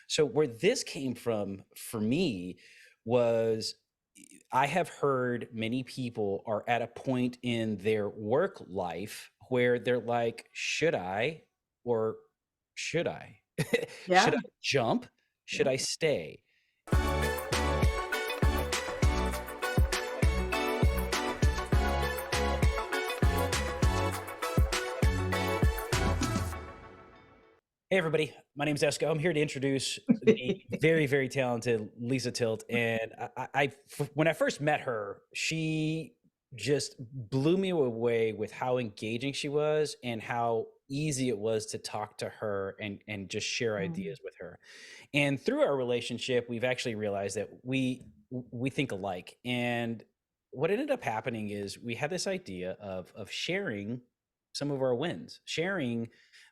So where this came from for me was I have heard many people are at a point in their work life where they're like, should I or should I? Should Yeah. I jump? Should Yeah. I stay? Hey, everybody. My name is Esco. I'm here to introduce the very, very talented Lisa Tilt. And when I first met her, she just blew me away with how engaging she was and how easy it was to talk to her and just share Mm. ideas with her. And through our relationship, we've actually realized that we think alike. And what ended up happening is we had this idea of sharing some of our wins, sharing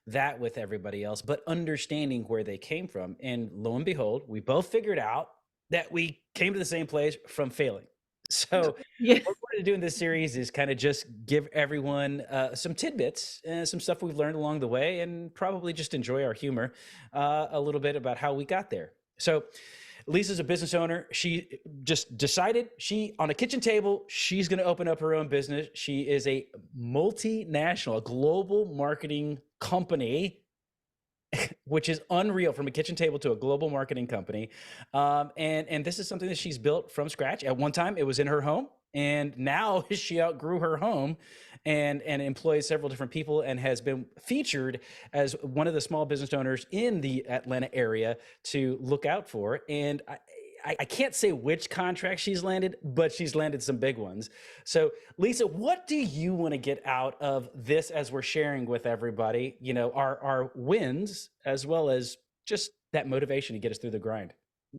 that with everybody else, but understanding where they came from. And lo and behold, we both figured out that we came to the same place from failing. So Yeah. what we're going to do in this series is kind of just give everyone some tidbits and some stuff we've learned along the way, and probably just enjoy our humor a little bit about how we got there. So Lisa's a business owner. She just decided she on a kitchen table, she's going to open up her own business. She is a multinational, a global marketing company, which is unreal, from a kitchen table to a global marketing company. And this is something that she's built from scratch. At one time, it was in her home, and now she outgrew her home and employs several different people and has been featured as one of the small business owners in the Atlanta area to look out for. And I can't say which contract she's landed, but she's landed some big ones. So, Lisa, what do you want to get out of this as we're sharing with everybody? You know, our wins as well as just that motivation to get us through the grind.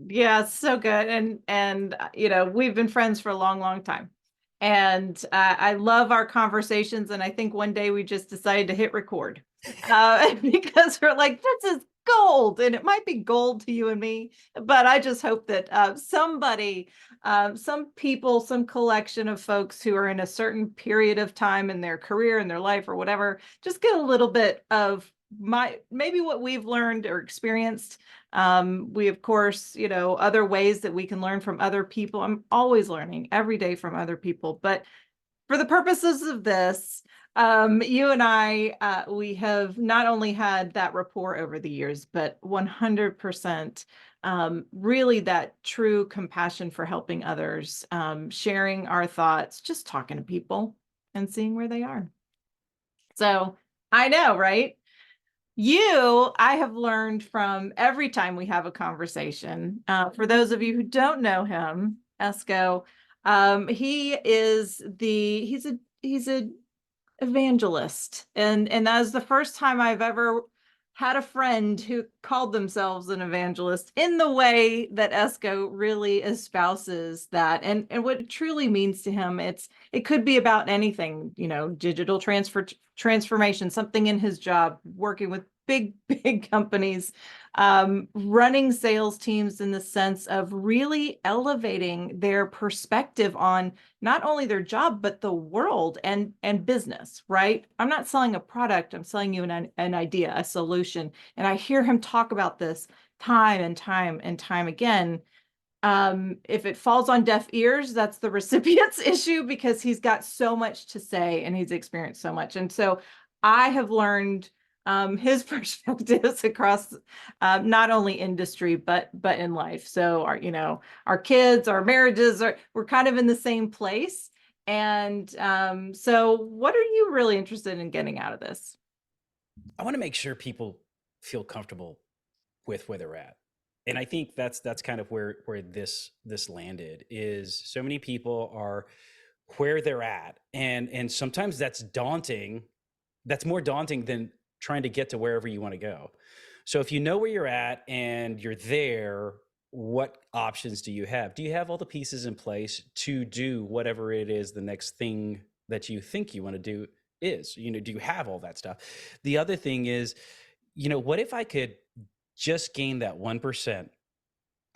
Yeah, so good. And we've been friends for a long, long time. And I love our conversations. And I think one day we just decided to hit record because we're like, this is gold. And it might be gold to you and me, but I just hope that somebody, some people, some collection of folks who are in a certain period of time in their career, in their life, or whatever, just get a little bit of maybe what we've learned or experienced. We, of course, other ways that we can learn from other people. I'm always learning every day from other people. But for the purposes of this, you and I, we have not only had that rapport over the years, but 100% really that true compassion for helping others, sharing our thoughts, just talking to people and seeing where they are. So I know, right? I have learned from every time we have a conversation. For those of you who don't know him, Esco, he's a evangelist, and that is the first time I've ever had a friend who called themselves an evangelist in the way that Esco really espouses that, and what it truly means to him. It could be about anything, digital transformation, something in his job, working with big big companies, running sales teams in the sense of really elevating their perspective on not only their job, but the world and business, right? I'm not selling a product, I'm selling you an idea, a solution. And I hear him talk about this time and time and time again. If it falls on deaf ears, that's the recipient's issue, because he's got so much to say and he's experienced so much. And so I have learned his perspectives across not only industry but in life. So our kids, our marriages, we're kind of in the same place. And so what are you really interested in getting out of this? I want to make sure people feel comfortable with where they're at. And I think that's kind of where this landed, is so many people are where they're at, and sometimes that's daunting. That's more daunting than trying to get to wherever you want to go. So if you know where you're at and you're there, what options do you have? Do you have all the pieces in place to do whatever it is the next thing that you think you want to do is? Do you have all that stuff? The other thing is, what if I could just gain that 1%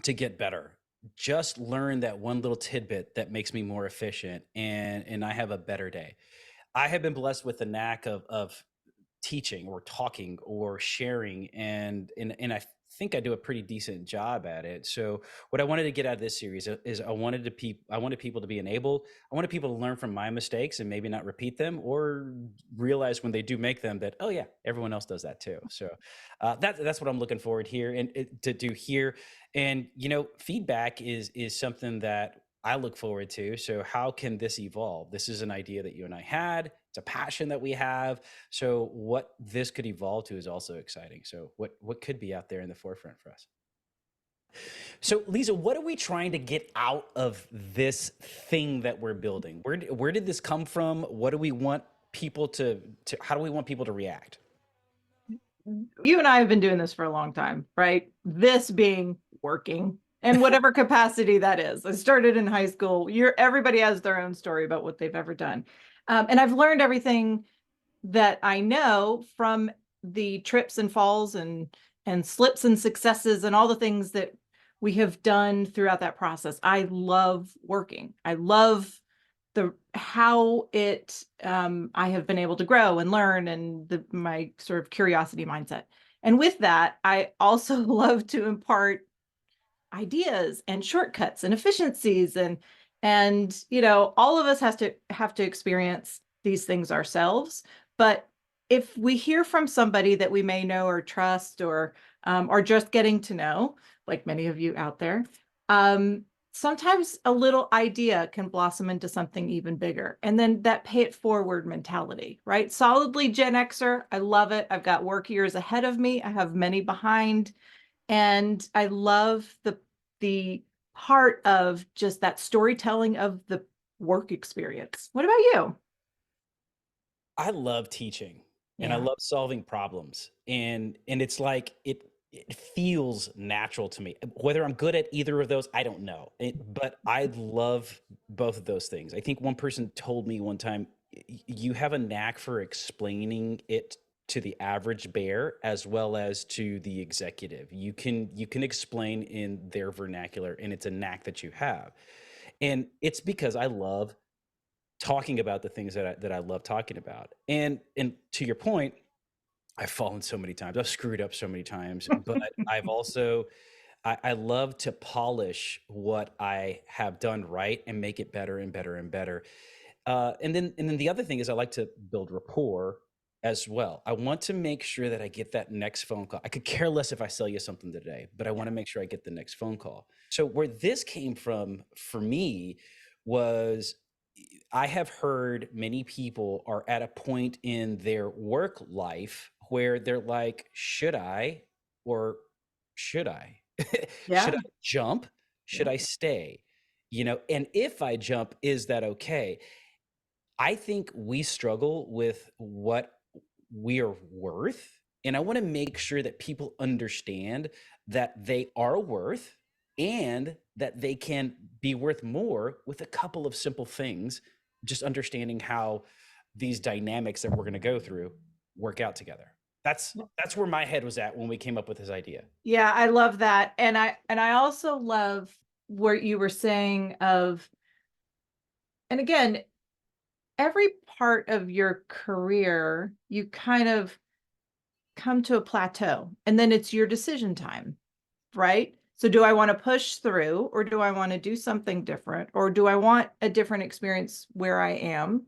to get better? Just learn that one little tidbit that makes me more efficient, and I have a better day. I have been blessed with the knack of teaching or talking or sharing, and I think I do a pretty decent job at it. So what I wanted to get out of this series is I wanted people to be enabled. I wanted people to learn from my mistakes and maybe not repeat them, or realize when they do make them that, oh yeah, everyone else does that too. So that's what I'm looking forward here and to do here. And feedback is something that I look forward to. So how can this evolve? This is an idea that you and I had. It's a passion that we have. So what this could evolve to is also exciting. So what could be out there in the forefront for us? So Lisa, what are we trying to get out of this thing that we're building? Where did this come from? What do we want people to how do we want people to react? You and I have been doing this for a long time, right? This being working in whatever capacity that is. I started in high school. Everybody has their own story about what they've ever done. And I've learned everything that I know from the trips and falls and slips and successes and all the things that we have done throughout that process. I love working. I love the how it I have been able to grow and learn, and my sort of curiosity mindset. And with that, I also love to impart ideas and shortcuts and efficiencies, and all of us have to experience these things ourselves. But if we hear from somebody that we may know or trust, or just getting to know, like many of you out there, sometimes a little idea can blossom into something even bigger. And then that pay it forward mentality, right? Solidly Gen Xer. I love it. I've got work years ahead of me. I have many behind. And I love the part of just that storytelling of the work experience. What about you? I love teaching and I Yeah. love solving problems. And it's like it feels natural to me. Whether I'm good at either of those, I don't know. But I love both of those things. I think one person told me one time, you have a knack for explaining it to the average bear as well as to the executive. You can explain in their vernacular, and it's a knack that you have. And it's because I love talking about the things that I love talking about. And to your point, I've fallen so many times. I've screwed up so many times, but I've also I love to polish what I have done right and make it better and better and better. And then the other thing is I like to build rapport as well. I want to make sure that I get that next phone call. I could care less if I sell you something today, but I want to make sure I get the next phone call. So where this came from for me was I have heard many people are at a point in their work life where they're like, should I or should I? Should Yeah. I jump? Should Yeah. I stay? And if I jump, is that okay? I think we struggle with what we are worth. And I want to make sure that people understand that they are worth and that they can be worth more with a couple of simple things, just understanding how these dynamics that we're going to go through work out together. That's where my head was at when we came up with this idea. Yeah, I love that. And I also love what you were saying of, and again, every part of your career, you kind of come to a plateau and then it's your decision time, right? So do I want to push through, or do I want to do something different, or do I want a different experience where I am?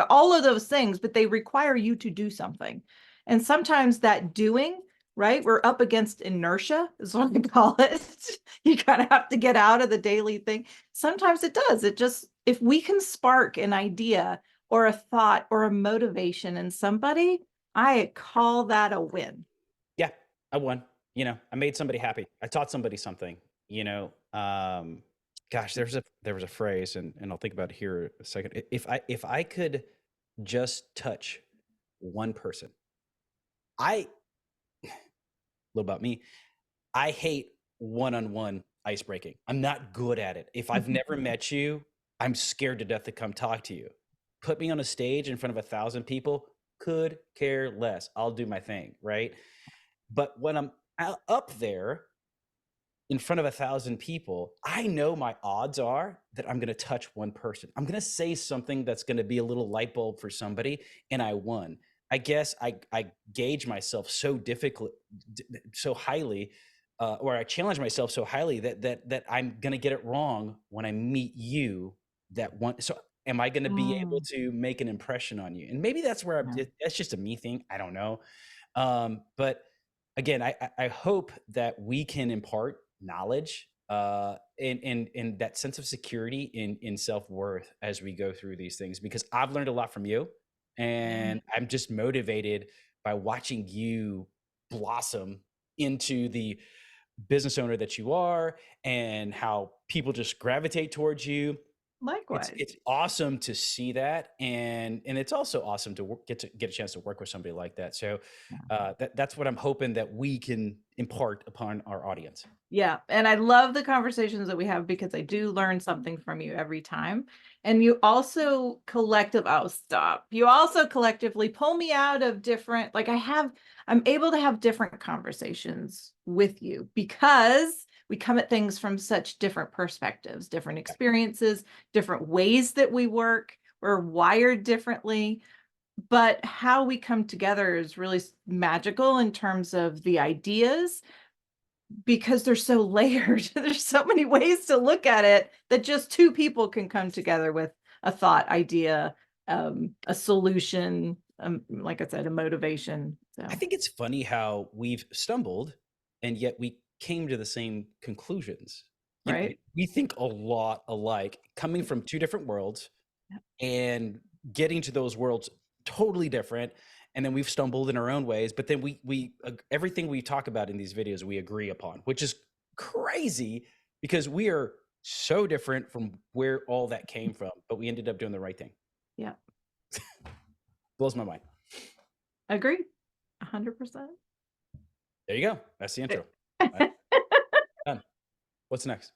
All of those things, but they require you to do something. And sometimes that doing, right? We're up against inertia, is what I call it. You kind of have to get out of the daily thing. Sometimes it does. It just, if we can spark an idea or a thought or a motivation in somebody, I call that a win. Yeah, I won. I made somebody happy. I taught somebody something. You know, gosh, there was a phrase, and I'll think about it here a second. If I could just touch one person, I little about me, I hate one-on-one ice breaking. I'm not good at it. If I've never met you, I'm scared to death to come talk to you. Put me on a stage in front of 1,000 people, could care less. I'll do my thing, right? But when I'm up there in front of 1,000 people, I know my odds are that I'm going to touch one person. I'm going to say something that's going to be a little light bulb for somebody, and I won. I guess I gauge myself so highly or I challenge myself so highly that I'm gonna get it wrong when I meet you that one. So am I gonna be able Mm, to make an impression on you? And maybe that's where yeah. that's just a me thing. I don't know. But again, I hope that we can impart knowledge and that sense of security in self-worth as we go through these things, because I've learned a lot from you, Yeah. and I'm just motivated by watching you blossom into the business owner that you are, and how people just gravitate towards you. Likewise. It's awesome to see that, and it's also awesome to get a chance to work with somebody like that. So that's what I'm hoping that we can impart upon our audience. Yeah, and I love the conversations that we have because I do learn something from you every time. And you also stop. You also collectively pull me out of different, like I'm able to have different conversations with you because we come at things from such different perspectives, different experiences, different ways that we work. We're wired differently, but how we come together is really magical in terms of the ideas because they're so layered. There's so many ways to look at it that just two people can come together with a thought, idea, a solution, like I said, a motivation. I So, think it's funny how we've stumbled, and yet we came to the same conclusions. You know, right? we think a lot alike, coming from two different worlds, Yeah. and getting to those worlds totally different. And then we've stumbled in our own ways, but then everything we talk about in these videos we agree upon, which is crazy because we are so different from where all that came from, but we ended up doing the right thing. Yeah. Blows my mind. Agree. 100%. There you go. That's the intro. All right, done. What's next?